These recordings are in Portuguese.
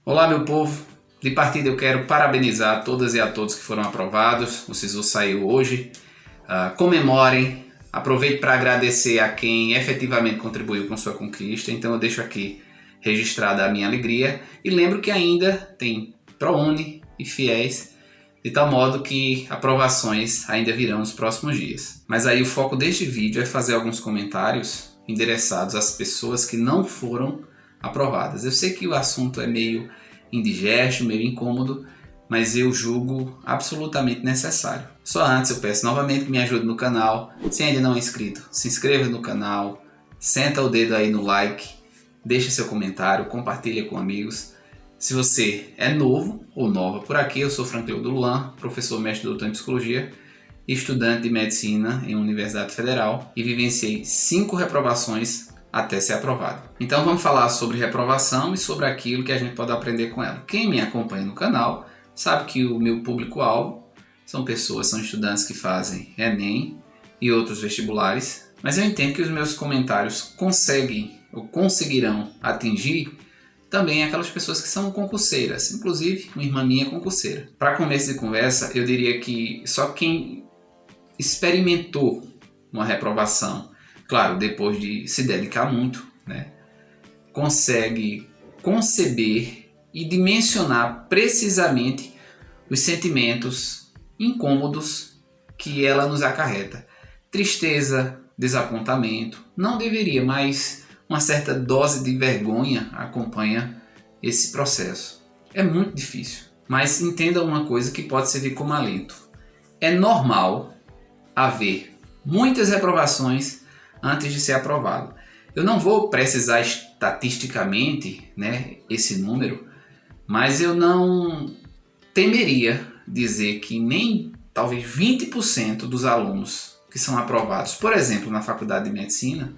Olá, meu povo! De partida eu quero parabenizar todas e a todos que foram aprovados. O SISU saiu hoje. Comemorem. Aproveito para agradecer a quem efetivamente contribuiu com sua conquista. Então eu deixo aqui registrada a minha alegria. E lembro que ainda tem ProUni e FIES, de tal modo que aprovações ainda virão nos próximos dias. Mas aí o foco deste vídeo é fazer alguns comentários endereçados às pessoas que não foram aprovadas. Eu sei que o assunto é meio indigesto, meio incômodo, mas eu julgo absolutamente necessário. Só antes eu peço novamente que me ajude no canal. Se ainda não é inscrito, se inscreva no canal, senta o dedo aí no like, deixa seu comentário, compartilha com amigos. Se você é novo ou nova por aqui, eu sou Franklin Luan, professor mestre doutor em psicologia, estudante de medicina em Universidade Federal e vivenciei 5 reprovações até ser aprovado. Então vamos falar sobre reprovação e sobre aquilo que a gente pode aprender com ela. Quem me acompanha no canal sabe que o meu público-alvo são estudantes que fazem Enem e outros vestibulares, mas eu entendo que os meus comentários conseguem ou conseguirão atingir também aquelas pessoas que são concurseiras, inclusive uma irmã minha concurseira. Para começo de conversa, eu diria que só quem experimentou uma reprovação, claro, depois de se dedicar muito, consegue conceber e dimensionar precisamente os sentimentos incômodos que ela nos acarreta. Tristeza, desapontamento, não deveria, mas uma certa dose de vergonha acompanha esse processo. É muito difícil, mas entenda uma coisa que pode servir como alento. É normal haver muitas reprovações antes de ser aprovado. Eu não vou precisar estatisticamente, esse número, mas eu não temeria dizer que nem talvez 20% dos alunos que são aprovados, por exemplo, na faculdade de medicina,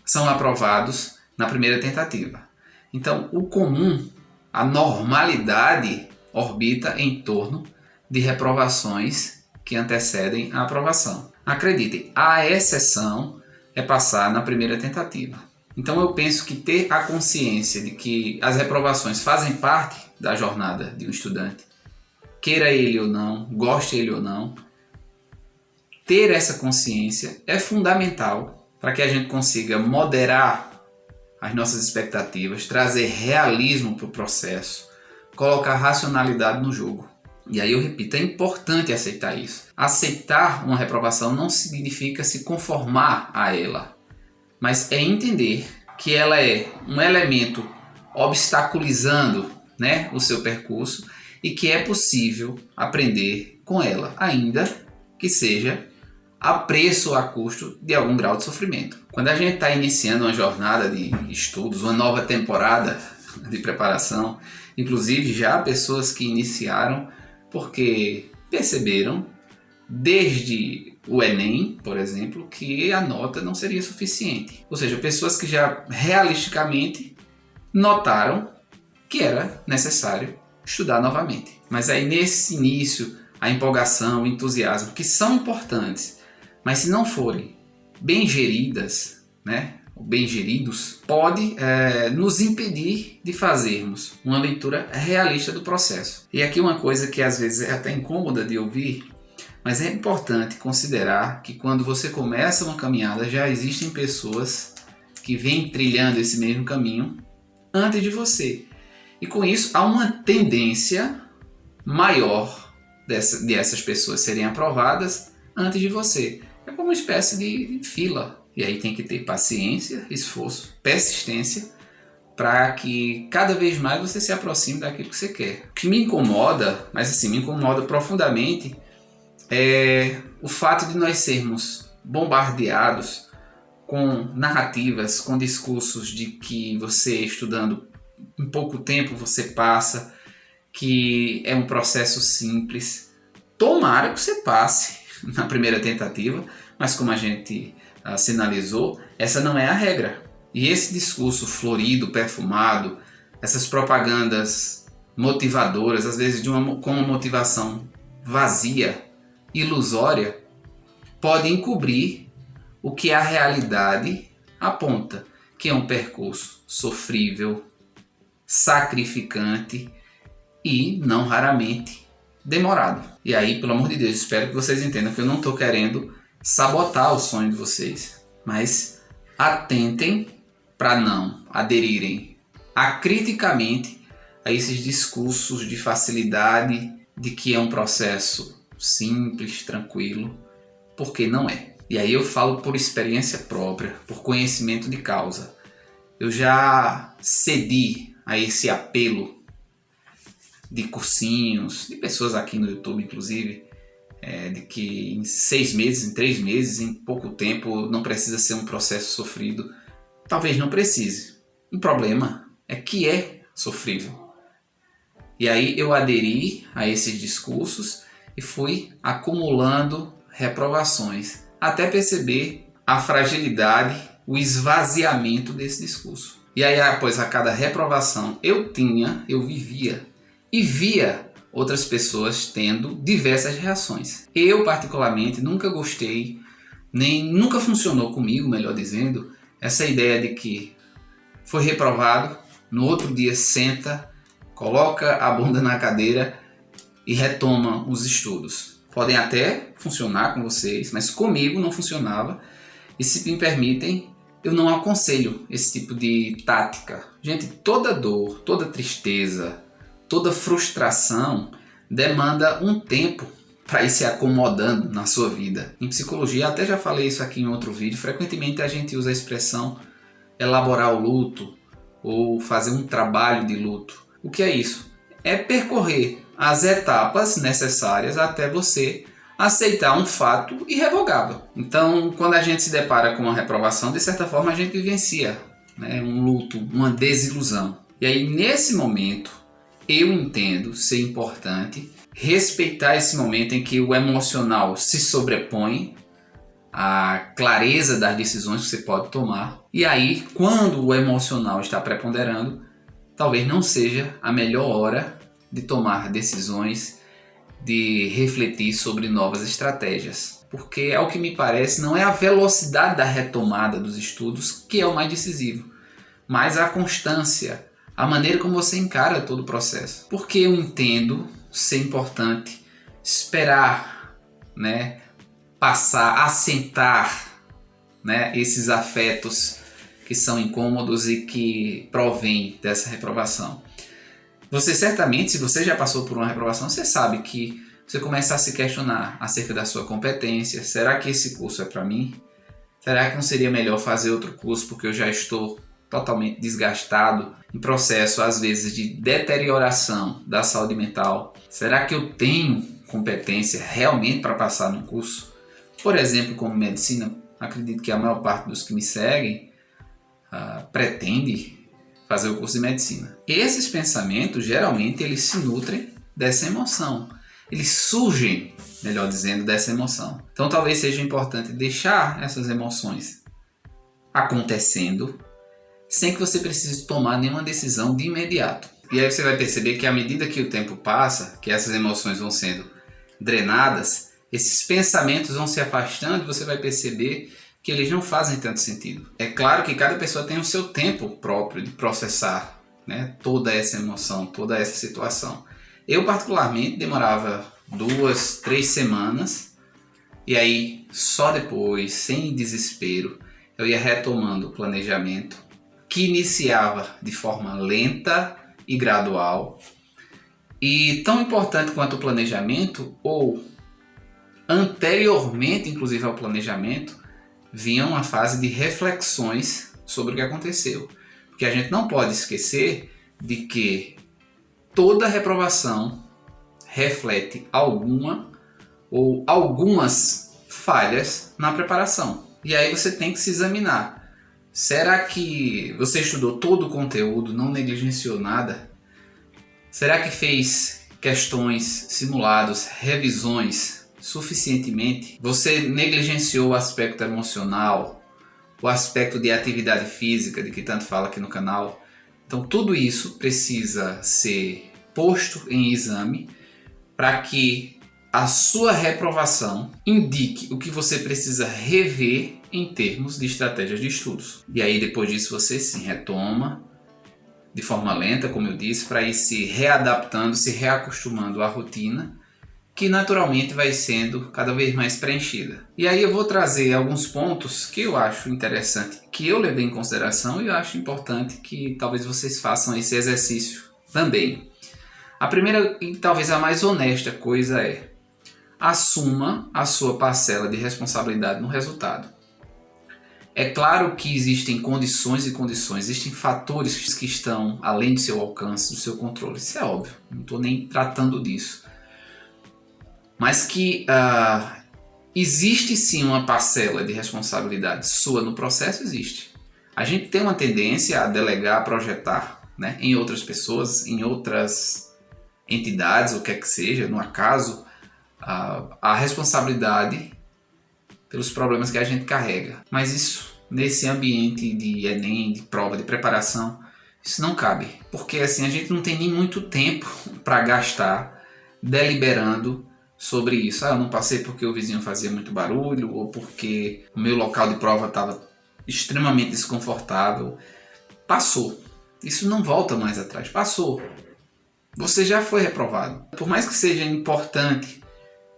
são aprovados na primeira tentativa. Então, o comum, a normalidade, orbita em torno de reprovações que antecedem a aprovação. Acreditem, a exceção é passar na primeira tentativa. Então eu penso que ter a consciência de que as reprovações fazem parte da jornada de um estudante, queira ele ou não, goste ele ou não, ter essa consciência é fundamental para que a gente consiga moderar as nossas expectativas, trazer realismo para o processo, colocar racionalidade no jogo. E aí eu repito, é importante aceitar isso. Aceitar uma reprovação não significa se conformar a ela, mas é entender que ela é um elemento obstaculizando, o seu percurso e que é possível aprender com ela, ainda que seja a preço ou a custo de algum grau de sofrimento. Quando a gente está iniciando uma jornada de estudos, uma nova temporada de preparação, inclusive já há pessoas que iniciaram porque perceberam, desde o Enem, por exemplo, que a nota não seria suficiente. Ou seja, pessoas que já realisticamente notaram que era necessário estudar novamente. Mas aí nesse início, a empolgação, o entusiasmo, que são importantes, mas se não forem bem geridas, ou bem geridos, pode nos impedir de fazermos uma leitura realista do processo. E aqui uma coisa que às vezes é até incômoda de ouvir, mas é importante considerar que quando você começa uma caminhada, já existem pessoas que vêm trilhando esse mesmo caminho antes de você. E com isso há uma tendência maior dessas pessoas serem aprovadas antes de você. É como uma espécie de fila. E aí tem que ter paciência, esforço, persistência para que cada vez mais você se aproxime daquilo que você quer. O que me incomoda, mas assim, me incomoda profundamente, é o fato de nós sermos bombardeados com narrativas, com discursos de que você estudando em pouco tempo você passa, que é um processo simples. Tomara que você passe na primeira tentativa, mas como a gente sinalizou, essa não é a regra. E esse discurso florido, perfumado, essas propagandas motivadoras, às vezes com uma motivação vazia, ilusória, pode encobrir o que a realidade aponta, que é um percurso sofrível, sacrificante e, não raramente, demorado. E aí, pelo amor de Deus, espero que vocês entendam que eu não estou querendo sabotar o sonho de vocês, mas atentem para não aderirem acriticamente a esses discursos de facilidade, de que é um processo simples, tranquilo, porque não é. E aí eu falo por experiência própria, por conhecimento de causa. Eu já cedi a esse apelo de cursinhos, de pessoas aqui no YouTube inclusive, de que em 6 meses, em 3 meses, em pouco tempo, não precisa ser um processo sofrido. Talvez não precise. O problema é que é sofrível. E aí eu aderi a esses discursos e fui acumulando reprovações, até perceber a fragilidade, o esvaziamento desse discurso. E aí, após a cada reprovação eu vivia e via outras pessoas tendo diversas reações. Eu, particularmente, nunca gostei, nem nunca funcionou comigo, melhor dizendo, essa ideia de que foi reprovado, no outro dia senta, coloca a bunda na cadeira e retoma os estudos. Podem até funcionar com vocês, mas comigo não funcionava. E se me permitem, eu não aconselho esse tipo de tática. Gente, toda dor, toda tristeza, toda frustração demanda um tempo para ir se acomodando na sua vida. Em psicologia, até já falei isso aqui em outro vídeo, frequentemente a gente usa a expressão elaborar o luto ou fazer um trabalho de luto. O que é isso? É percorrer as etapas necessárias até você aceitar um fato irrevogável. Então, quando a gente se depara com uma reprovação, de certa forma a gente vivencia, né, um luto, uma desilusão. E aí, nesse momento, eu entendo ser importante respeitar esse momento em que o emocional se sobrepõe à clareza das decisões que você pode tomar. E aí, quando o emocional está preponderando, talvez não seja a melhor hora de tomar decisões, de refletir sobre novas estratégias. Porque, ao que me parece, não é a velocidade da retomada dos estudos que é o mais decisivo, mas a constância, a maneira como você encara todo o processo. Porque eu entendo ser importante esperar, né, passar, assentar, né, esses afetos que são incômodos e que provêm dessa reprovação. Você certamente, se você já passou por uma reprovação, você sabe que você começa a se questionar acerca da sua competência. Será que esse curso é para mim? Será que não seria melhor fazer outro curso porque eu já estou totalmente desgastado, em processo às vezes de deterioração da saúde mental? Será que eu tenho competência realmente para passar no curso? Por exemplo, como medicina, acredito que a maior parte dos que me seguem pretende fazer o curso de medicina. Esses pensamentos, geralmente, eles se nutrem dessa emoção. Eles surgem, melhor dizendo, dessa emoção. Então, talvez seja importante deixar essas emoções acontecendo sem que você precise tomar nenhuma decisão de imediato. E aí você vai perceber que à medida que o tempo passa, que essas emoções vão sendo drenadas, esses pensamentos vão se afastando e você vai perceber que eles não fazem tanto sentido. É claro que cada pessoa tem o seu tempo próprio de processar, né, toda essa emoção, toda essa situação. Eu, particularmente, demorava 2, 3 semanas e aí só depois, sem desespero, eu ia retomando o planejamento, que iniciava de forma lenta e gradual. E tão importante quanto o planejamento, ou anteriormente, inclusive ao planejamento, vinha uma fase de reflexões sobre o que aconteceu. Porque a gente não pode esquecer de que toda reprovação reflete alguma ou algumas falhas na preparação. E aí você tem que se examinar. Será que você estudou todo o conteúdo, não negligenciou nada? Será que fez questões, simulados, revisões suficientemente? Você negligenciou o aspecto emocional, o aspecto de atividade física, de que tanto fala aqui no canal? Então tudo isso precisa ser posto em exame para que a sua reprovação indique o que você precisa rever em termos de estratégias de estudos. E aí depois disso você sim retoma, de forma lenta, como eu disse, para ir se readaptando, se reacostumando à rotina, que naturalmente vai sendo cada vez mais preenchida. E aí eu vou trazer alguns pontos que eu acho interessante, que eu levei em consideração e eu acho importante que talvez vocês façam esse exercício também. A primeira e talvez a mais honesta coisa é: assuma a sua parcela de responsabilidade no resultado. É claro que existem condições e condições, existem fatores que estão além do seu alcance, do seu controle. Isso é óbvio, não estou nem tratando disso. Mas que existe sim uma parcela de responsabilidade sua no processo, existe. A gente tem uma tendência a delegar, a projetar, né, em outras pessoas, em outras entidades, o que é que seja, no acaso, a responsabilidade pelos problemas que a gente carrega. Mas isso, nesse ambiente de Enem, de prova, de preparação, isso não cabe. Porque assim, a gente não tem nem muito tempo para gastar deliberando sobre isso. Eu não passei porque o vizinho fazia muito barulho, ou porque o meu local de prova estava extremamente desconfortável. Passou. Isso não volta mais atrás. Passou. Você já foi reprovado. Por mais que seja importante,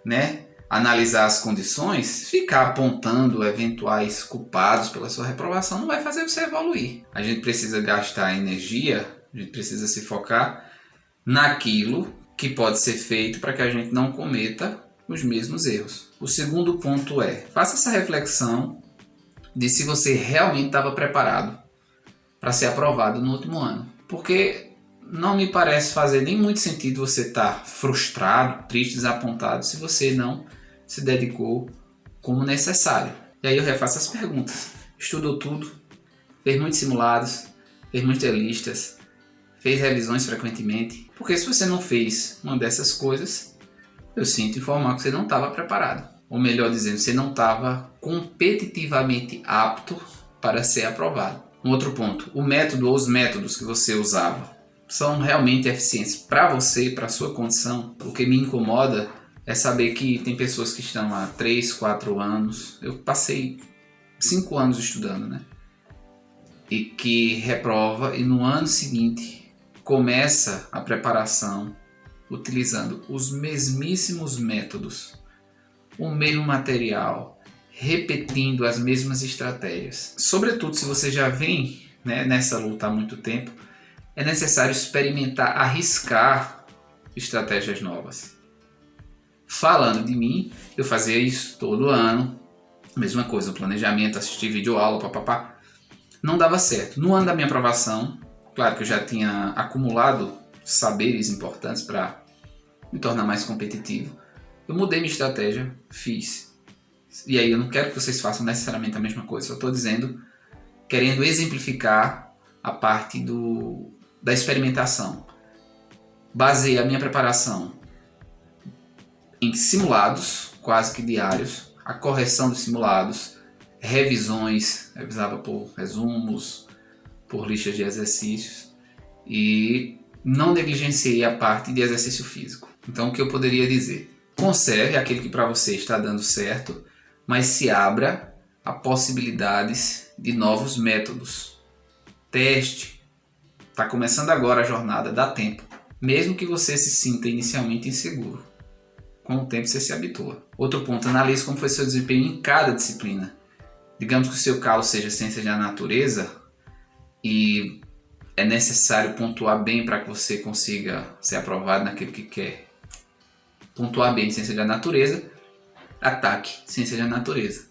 né, analisar as condições, ficar apontando eventuais culpados pela sua reprovação não vai fazer você evoluir. A gente precisa gastar energia, a gente precisa se focar naquilo que pode ser feito para que a gente não cometa os mesmos erros. O segundo ponto é: faça essa reflexão de se você realmente estava preparado para ser aprovado no último ano. Porque não me parece fazer nem muito sentido você estar frustrado, triste, desapontado se você não se dedicou como necessário. E aí eu refaço as perguntas. Estudou tudo, fez muitos simulados, fez muitas listas, fez revisões frequentemente. Porque se você não fez uma dessas coisas, eu sinto informar que você não estava preparado. Ou melhor dizendo, você não estava competitivamente apto para ser aprovado. Um outro ponto, o método ou os métodos que você usava são realmente eficientes para você, para a sua condição? O que me incomoda é saber que tem pessoas que estão há 3, 4 anos, eu passei 5 anos estudando, né? E que reprova e no ano seguinte começa a preparação utilizando os mesmíssimos métodos, o mesmo material, repetindo as mesmas estratégias. Sobretudo se você já vem, né, nessa luta há muito tempo, é necessário experimentar, arriscar estratégias novas. Falando de mim, eu fazia isso todo ano, mesma coisa, planejamento, assistir videoaula, papapá. Não dava certo. No ano da minha aprovação, claro que eu já tinha acumulado saberes importantes para me tornar mais competitivo. Eu mudei minha estratégia, fiz. E aí eu não quero que vocês façam necessariamente a mesma coisa, só estou dizendo, querendo exemplificar a parte da experimentação. Basei a minha preparação em simulados, quase que diários, a correção dos simulados, revisões, revisava por resumos, por listas de exercícios e não negligenciei a parte de exercício físico. Então o que eu poderia dizer? Conserve aquele que para você está dando certo, mas se abra a possibilidades de novos métodos. Teste. Está começando agora a jornada, dá tempo. Mesmo que você se sinta inicialmente inseguro. Com o tempo você se habitua. Outro ponto, analise como foi seu desempenho em cada disciplina. Digamos que o seu calo seja ciência da natureza e é necessário pontuar bem para que você consiga ser aprovado naquilo que quer. Pontuar bem em ciência da natureza, ataque ciência da natureza.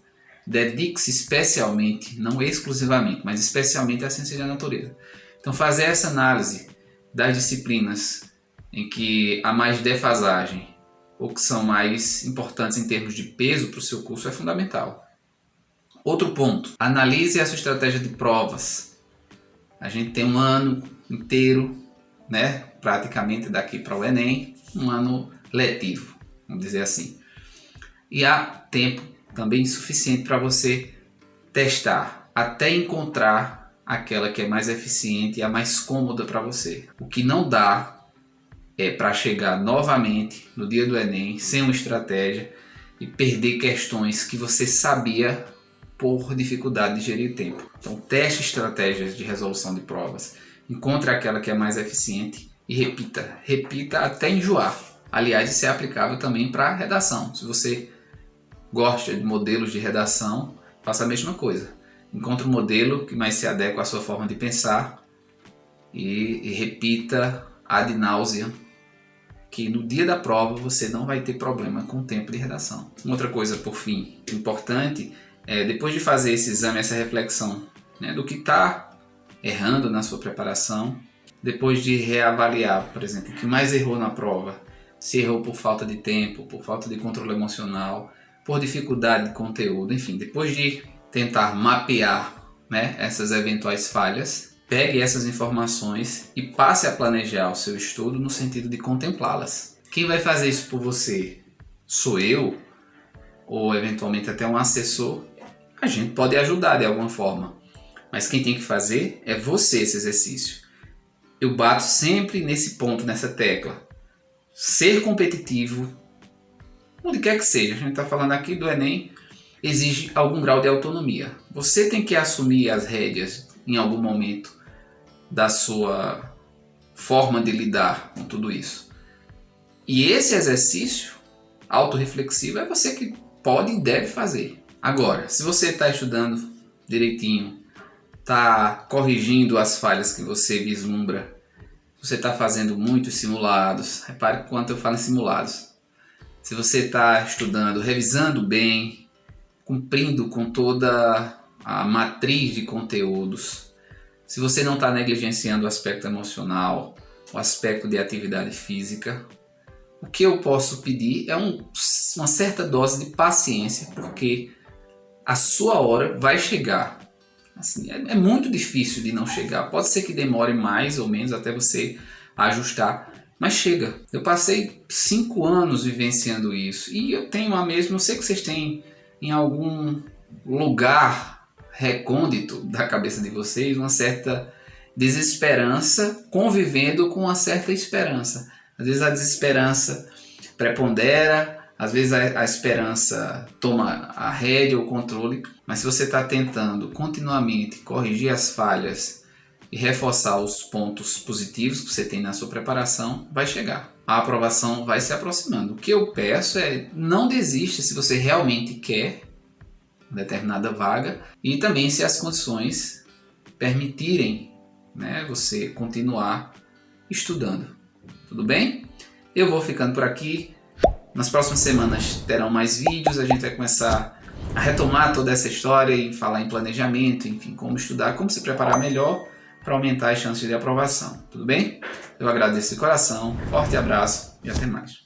Dedique-se especialmente, não exclusivamente, mas especialmente à ciência da natureza. Então fazer essa análise das disciplinas em que há mais defasagem ou que são mais importantes em termos de peso para o seu curso é fundamental. Outro ponto, analise a sua estratégia de provas. A gente tem um ano inteiro, né, praticamente daqui para o Enem, um ano letivo, vamos dizer assim. E há tempo também suficiente para você testar, até encontrar aquela que é mais eficiente e a mais cômoda para você. O que não dá é para chegar novamente no dia do Enem sem uma estratégia e perder questões que você sabia por dificuldade de gerir tempo. Então teste estratégias de resolução de provas, encontre aquela que é mais eficiente e repita. Repita até enjoar. Aliás, isso é aplicável também para redação. Se você gosta de modelos de redação, faça a mesma coisa. Encontre um modelo que mais se adequa à sua forma de pensar e repita ad nauseam, que no dia da prova você não vai ter problema com o tempo de redação. Outra coisa, por fim, importante, é depois de fazer esse exame, essa reflexão, né, do que está errando na sua preparação, depois de reavaliar, por exemplo, o que mais errou na prova, se errou por falta de tempo, por falta de controle emocional, por dificuldade de conteúdo, enfim, depois de tentar mapear, né, essas eventuais falhas, pegue essas informações e passe a planejar o seu estudo no sentido de contemplá-las. Quem vai fazer isso por você? Sou eu? Ou eventualmente até um assessor? A gente pode ajudar de alguma forma, mas quem tem que fazer é você esse exercício. Eu bato sempre nesse ponto, nessa tecla. Ser competitivo, onde quer que seja, a gente está falando aqui do Enem, exige algum grau de autonomia. Você tem que assumir as rédeas em algum momento da sua forma de lidar com tudo isso. E esse exercício autorreflexivo é você que pode e deve fazer. Agora, se você está estudando direitinho, está corrigindo as falhas que você vislumbra, você está fazendo muitos simulados, repare quanto eu falo em simulados. Se você está estudando, revisando bem, cumprindo com toda a matriz de conteúdos, se você não está negligenciando o aspecto emocional, o aspecto de atividade física, o que eu posso pedir é uma certa dose de paciência, porque a sua hora vai chegar. Assim, é muito difícil de não chegar. Pode ser que demore mais ou menos até você ajustar, mas chega. Eu passei 5 anos vivenciando isso e eu tenho a mesma. Eu sei que vocês têm em algum lugar recôndito da cabeça de vocês uma certa desesperança convivendo com uma certa esperança. Às vezes a desesperança prepondera, às vezes a esperança toma a rédea, o controle, mas se você está tentando continuamente corrigir as falhas e reforçar os pontos positivos que você tem na sua preparação, vai chegar. A aprovação vai se aproximando. O que eu peço é não desista se você realmente quer uma determinada vaga e também se as condições permitirem, né, você continuar estudando. Tudo bem? Eu vou ficando por aqui. Nas próximas semanas terão mais vídeos, a gente vai começar a retomar toda essa história e falar em planejamento, enfim, como estudar, como se preparar melhor para aumentar as chances de aprovação. Tudo bem? Eu agradeço de coração, forte abraço e até mais.